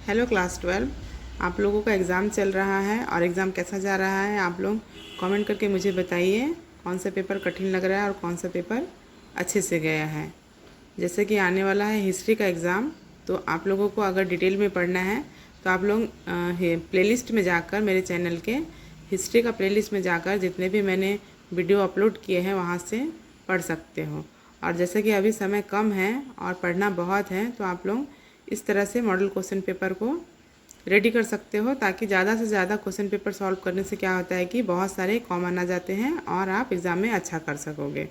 Hello class 12। आप लोगों का एग्ज़ाम चल रहा है और एग्ज़ाम कैसा जा रहा है आप लोग कमेंट करके मुझे बताइए। कौन सा पेपर कठिन लग रहा है और कौन सा पेपर अच्छे से गया है। जैसे कि आने वाला है हिस्ट्री का एग्ज़ाम, तो आप लोगों को अगर डिटेल में पढ़ना है तो आप लोग प्लेलिस्ट में जाकर, मेरे चैनल के हिस्ट्री का प्लेलिस्ट में जाकर जितने भी मैंने वीडियो अपलोड किए हैं वहाँ से पढ़ सकते हो। और जैसे कि अभी समय कम है और पढ़ना बहुत है, तो आप लोग इस तरह से मॉडल क्वेश्चन पेपर को रेडी कर सकते हो, ताकि ज़्यादा से ज़्यादा क्वेश्चन पेपर सॉल्व करने से क्या होता है कि बहुत सारे कॉमन आ जाते हैं और आप एग्ज़ाम में अच्छा कर सकोगे।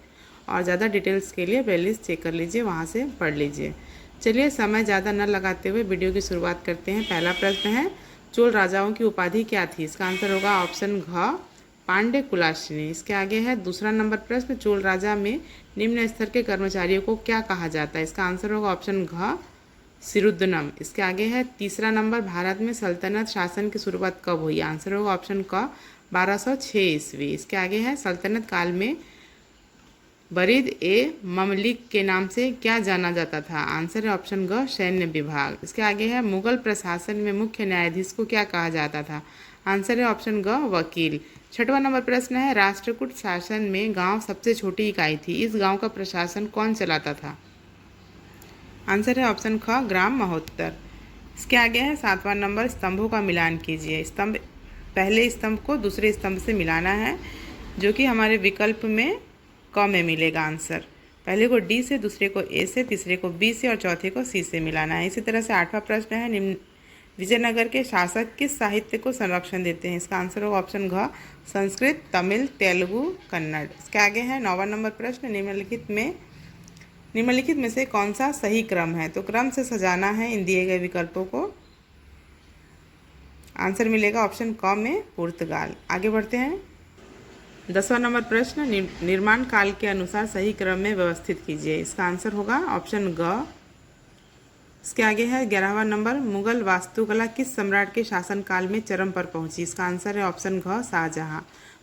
और ज़्यादा डिटेल्स के लिए प्लेलिस्ट चेक कर लीजिए, वहाँ से पढ़ लीजिए। चलिए समय ज़्यादा न लगाते हुए वीडियो की शुरुआत करते हैं। पहला प्रश्न है, चोल राजाओं की उपाधि क्या थी? इसका आंसर होगा ऑप्शन घ, पांड्य कुलाशिनी। इसके आगे है दूसरा नंबर प्रश्न, चोल राजा में निम्न स्तर के कर्मचारियों को क्या कहा जाता है? इसका आंसर होगा ऑप्शन घ, सिरुद्दनम। इसके आगे है तीसरा नंबर, भारत में सल्तनत शासन की शुरुआत कब हुई? आंसर होगा ऑप्शन क, 1206 ईस्वी। इसके आगे है सल्तनत काल में बरीद ए ममलिक के नाम से क्या जाना जाता था? आंसर है ऑप्शन ग, सैन्य विभाग। इसके आगे है मुगल प्रशासन में मुख्य न्यायाधीश को क्या कहा जाता था? आंसर है ऑप्शन ग, वकील। छठवां नंबर प्रश्न है, राष्ट्रकूट शासन में गांव सबसे छोटी इकाई थी, इस गांव का प्रशासन कौन चलाता था? आंसर है ऑप्शन ख, ग्राम महोत्तर। इसके आगे है सातवां नंबर, स्तंभों का मिलान कीजिए। स्तंभ, पहले स्तंभ को दूसरे स्तंभ से मिलाना है, जो कि हमारे विकल्प में क में मिलेगा आंसर। पहले को डी से, दूसरे को ए से, तीसरे को बी से और चौथे को सी से मिलाना है। इसी तरह से आठवां प्रश्न है, निम्न विजयनगर के शासक किस साहित्य को संरक्षण देते हैं? इसका आंसर होगा ऑप्शन घ, संस्कृत, तमिल, तेलुगु, कन्नड़। इसके आगे है नौवां नंबर प्रश्न, निम्नलिखित में से कौन सा सही क्रम है? तो क्रम से सजाना है इन दिए गए विकल्पों को। आंसर मिलेगा ऑप्शन क में, पुर्तगाल। आगे बढ़ते हैं। 10वां नंबर प्रश्न, निर्माण काल के अनुसार सही क्रम में व्यवस्थित कीजिए। इसका आंसर होगा ऑप्शन ग। इसके आगे है 11वां नंबर, मुगल वास्तुकला किस सम्राट के शासनकाल में चरम पर पहुंची? इसका आंसर है ऑप्शन घ, शाहजहां।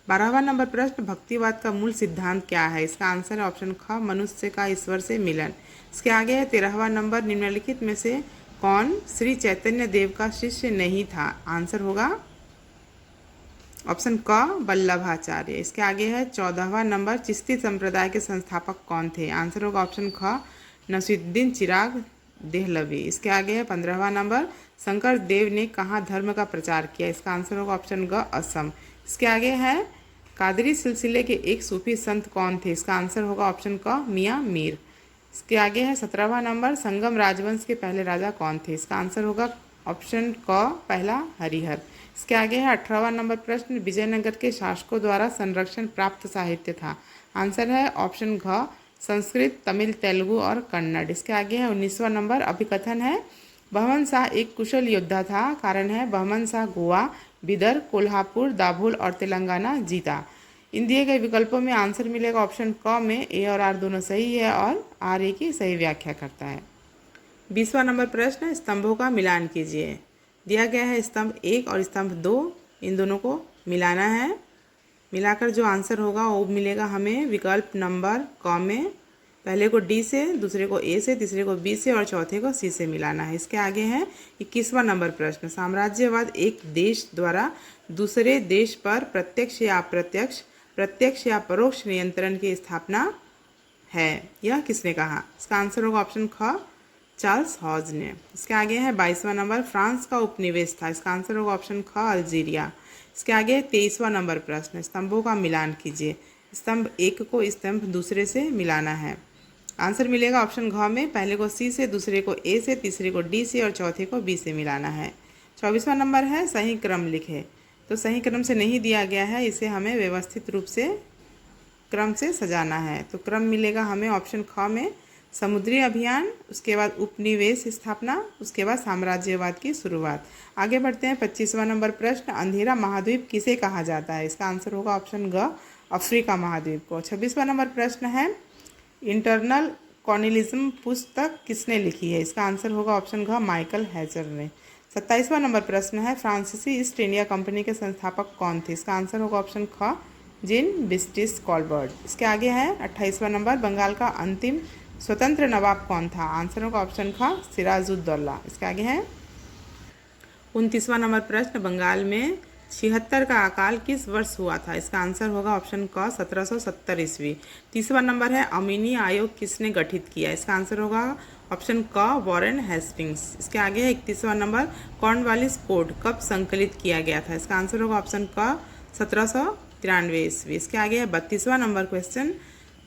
12वां नंबर प्रश्न, भक्तिवाद का मूल सिद्धांत क्या है? इसका आंसर है ऑप्शन ख, मनुष्य का ईश्वर से मिलन। इसके आगे है 13वां नंबर, निम्नलिखित में से कौन श्री चैतन्य देव का शिष्य नहीं था? आंसर होगा ऑप्शन क, वल्लभाचार्य। इसके आगे है 14वां नंबर, चिश्ती संप्रदाय के संस्थापक कौन थे? आंसर होगा ऑप्शन ख, नसीरुद्दीन चिराग देहलवी। इसके आगे है 15वां नंबर, शंकर देव ने कहाँ धर्म का प्रचार किया? इसका आंसर होगा ऑप्शन ग, असम। इसके आगे है कादरी सिलसिले के एक सूफी संत कौन थे? इसका आंसर होगा ऑप्शन क, मियाँ मीर। इसके आगे है 17वां नंबर, संगम राजवंश के पहले राजा कौन थे? इसका आंसर होगा ऑप्शन क, पहला हरिहर। इसके आगे है 18वां नंबर प्रश्न, विजयनगर के शासकों द्वारा संरक्षण प्राप्त साहित्य था? आंसर है ऑप्शन घ, संस्कृत, तमिल, तेलुगु और कन्नड़। इसके आगे है 19वां नंबर, अभिकथन है बहमन शाह एक कुशल योद्धा था, कारण है बहमन शाह गोवा, बिदर, कोल्हापुर, दाभोल और तेलंगाना जीता। इन दिए गए विकल्पों में आंसर मिलेगा ऑप्शन क में, ए और आर दोनों सही है और आर ए की सही व्याख्या करता है। 20वां नंबर प्रश्न, स्तंभों का मिलान कीजिए। दिया गया है स्तंभ 1 और स्तंभ 2, इन दोनों को मिलाना है। मिलाकर जो आंसर होगा वो मिलेगा हमें विकल्प नंबर क में। पहले को डी से, दूसरे को ए से, तीसरे को बी से और चौथे को सी से मिलाना है। इसके आगे है 21वां नंबर प्रश्न, साम्राज्यवाद एक देश द्वारा दूसरे देश पर प्रत्यक्ष या अप्रत्यक्ष, प्रत्यक्ष या परोक्ष नियंत्रण की स्थापना है, यह किसने कहा? इसका आंसर होगा ऑप्शन ख, चार्ल्स हॉज ने। इसके आगे है 22वां नंबर, फ्रांस का उपनिवेश था? इसका आंसर होगा ऑप्शन ख, अल्जीरिया। इसके आगे 23वां नंबर प्रश्न, स्तंभों का मिलान कीजिए। स्तंभ 1 को स्तंभ दूसरे से मिलाना है। आंसर मिलेगा ऑप्शन घ में, पहले को सी से, दूसरे को ए से, तीसरे को डी से और चौथे को बी से मिलाना है। 24वां नंबर है, सही क्रम लिखे। तो सही क्रम से नहीं दिया गया है, इसे हमें व्यवस्थित रूप से क्रम से सजाना है। तो क्रम मिलेगा हमें ऑप्शन ख में, समुद्री अभियान, उसके बाद उपनिवेश स्थापना, उसके बाद साम्राज्यवाद की शुरुआत। आगे बढ़ते हैं। 25वां नंबर प्रश्न, अंधेरा महाद्वीप किसे कहा जाता है? इसका आंसर होगा ऑप्शन ग, अफ्रीका महाद्वीप को। 26वां नंबर प्रश्न है, इंटरनल कॉर्निलिज्म पुस्तक किसने लिखी है? इसका आंसर होगा ऑप्शन घ, माइकल हैचर ने। 27वां नंबर प्रश्न है, फ्रांसीसी ईस्ट इंडिया कंपनी के संस्थापक कौन थे? इसका आंसर होगा ऑप्शन ख, जिन बिस्टिस कॉलबर्ट। इसके आगे है 28वां नंबर, बंगाल का अंतिम स्वतंत्र नवाब कौन था? आंसर होगा ऑप्शन ख सिराजुद्दौला। इसके आगे है 29वां नंबर प्रश्न, बंगाल में 76 का अकाल किस वर्ष हुआ था? इसका आंसर होगा ऑप्शन क 1770 ईस्वी। 30वां नंबर है, अमीनी आयोग किसने गठित किया? इसका आंसर होगा ऑप्शन क वॉरेन हेस्टिंग्स। इसके आगे है 31वां नंबर, कॉर्नवालिस कोड कब संकलित किया गया था? इसका आंसर होगा ऑप्शन क 1793 ईस्वी। इसके आगे है 32वां नंबर क्वेश्चन,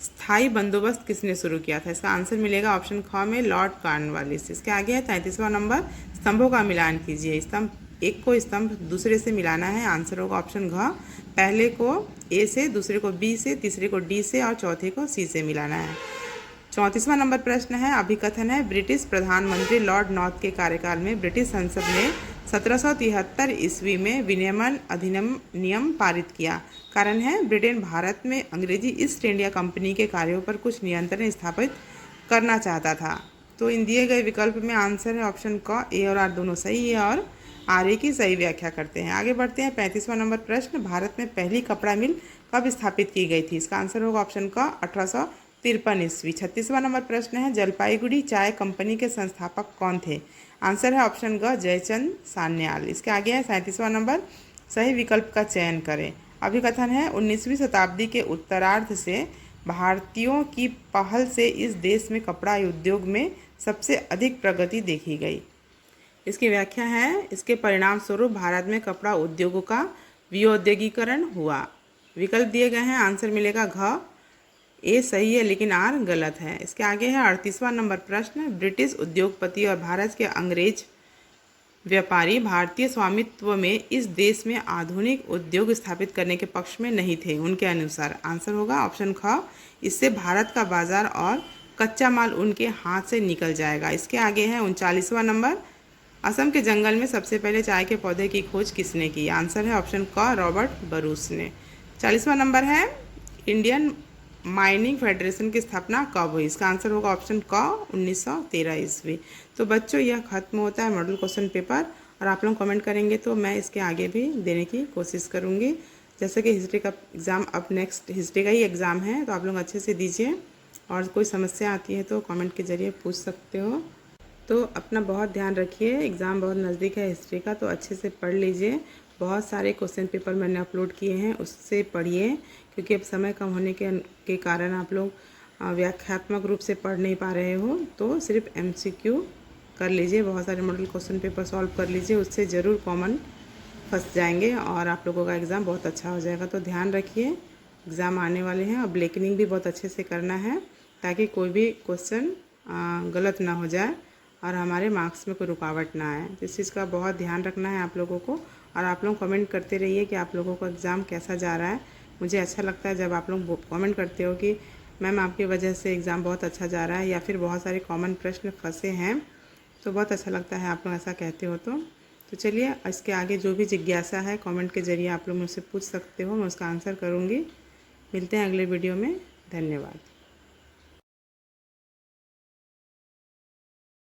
स्थायी बंदोबस्त किसने शुरू किया था? इसका आंसर मिलेगा ऑप्शन ख में लॉर्ड कॉर्नवालिस। इसके आगे है 33वां नंबर, स्तंभों का मिलान कीजिए। स्तंभ एक को स्तंभ दूसरे से मिलाना है। आंसर होगा ऑप्शन घ, पहले को ए से, दूसरे को बी से, तीसरे को डी से और चौथे को सी से मिलाना है। 34वां नंबर प्रश्न है, अभिकथन है, ब्रिटिश प्रधानमंत्री लॉर्ड नॉर्थ के कार्यकाल में ब्रिटिश संसद ने 1773 ईस्वी में विनियमन अधिनियम पारित किया। कारण है, ब्रिटेन भारत में अंग्रेजी ईस्ट इंडिया कंपनी के कार्यों पर कुछ नियंत्रण स्थापित करना चाहता था। तो इन दिए गए विकल्प में आंसर है ऑप्शन क, ए और आर दोनों सही है और आर ए की सही व्याख्या करते हैं। आगे बढ़ते हैं 35वां नंबर प्रश्न, भारत में पहली कपड़ा मिल कब स्थापित की गई थी? इसका आंसर होगा ऑप्शन क 1853 ईस्वी। 36वां नंबर प्रश्न है, जलपाईगुड़ी चाय कंपनी के संस्थापक कौन थे? आंसर है ऑप्शन ग जयचंद सान्याल। इसके आगे है 37वां नंबर, सही विकल्प का चयन करें। अभिकथन है, 19वीं शताब्दी के उत्तरार्ध से भारतीयों की पहल से इस देश में कपड़ा उद्योग में सबसे अधिक प्रगति देखी गई। इसकी व्याख्या है, इसके परिणाम स्वरूप भारत में कपड़ा उद्योगों का विऔद्योगीकरण हुआ। विकल्प दिए गए हैं, आंसर मिलेगा घ, ए सही है लेकिन आर गलत है। इसके आगे है 38वां नंबर प्रश्न, ब्रिटिश उद्योगपति और भारत के अंग्रेज व्यापारी भारतीय स्वामित्व में इस देश में आधुनिक उद्योग स्थापित करने के पक्ष में नहीं थे उनके अनुसार। आंसर होगा ऑप्शन ख, इससे भारत का बाजार और कच्चा माल उनके हाथ से निकल जाएगा। इसके आगे है 39वां नंबर, असम के जंगल में सबसे पहले चाय के पौधे की खोज किसने की? आंसर है ऑप्शन क रॉबर्ट बरूस ने। 40वां नंबर है, इंडियन माइनिंग फेडरेशन की स्थापना कब हुई? इसका आंसर होगा ऑप्शन क 1913 ईस्वी। तो बच्चों, यह खत्म होता है मॉडल क्वेश्चन पेपर, और आप लोग कमेंट करेंगे तो मैं इसके आगे भी देने की कोशिश करूँगी। जैसे कि हिस्ट्री का एग्ज़ाम, अब नेक्स्ट हिस्ट्री का ही एग्ज़ाम है, तो आप लोग अच्छे से दीजिए, और कोई समस्या आती है तो कमेंट के ज़रिए पूछ सकते हो। तो अपना बहुत ध्यान रखिए, एग्ज़ाम बहुत नज़दीक है हिस्ट्री का, तो अच्छे से पढ़ लीजिए। बहुत सारे क्वेश्चन पेपर मैंने अपलोड किए हैं, उससे पढ़िए, क्योंकि अब समय कम होने के कारण आप लोग व्याख्यात्मक रूप से पढ़ नहीं पा रहे हो। तो सिर्फ MCQ कर लीजिए, बहुत सारे मॉडल क्वेश्चन पेपर सॉल्व कर लीजिए, उससे ज़रूर कॉमन फंस जाएंगे और आप लोगों का एग्ज़ाम बहुत अच्छा हो जाएगा। तो ध्यान रखिए, एग्ज़ाम आने वाले हैं, और ब्लैकनिंग भी बहुत अच्छे से करना है ताकि कोई भी क्वेश्चन गलत ना हो जाए और हमारे मार्क्स में कोई रुकावट ना आए। तो इस चीज़ का बहुत ध्यान रखना है आप लोगों को, और आप लोग कमेंट करते रहिए कि आप लोगों का एग्ज़ाम कैसा जा रहा है। मुझे अच्छा लगता है जब आप लोग कमेंट करते हो कि मैम आपकी वजह से एग्ज़ाम बहुत अच्छा जा रहा है, या फिर बहुत सारे कॉमन प्रश्न फंसे हैं, तो बहुत अच्छा लगता है आप लोग ऐसा कहते हो। तो चलिए, इसके आगे जो भी जिज्ञासा है कमेंट के ज़रिए आप लोग मुझसे पूछ सकते हो, मैं उसका आंसर करूँगी। मिलते हैं अगले वीडियो में, धन्यवाद।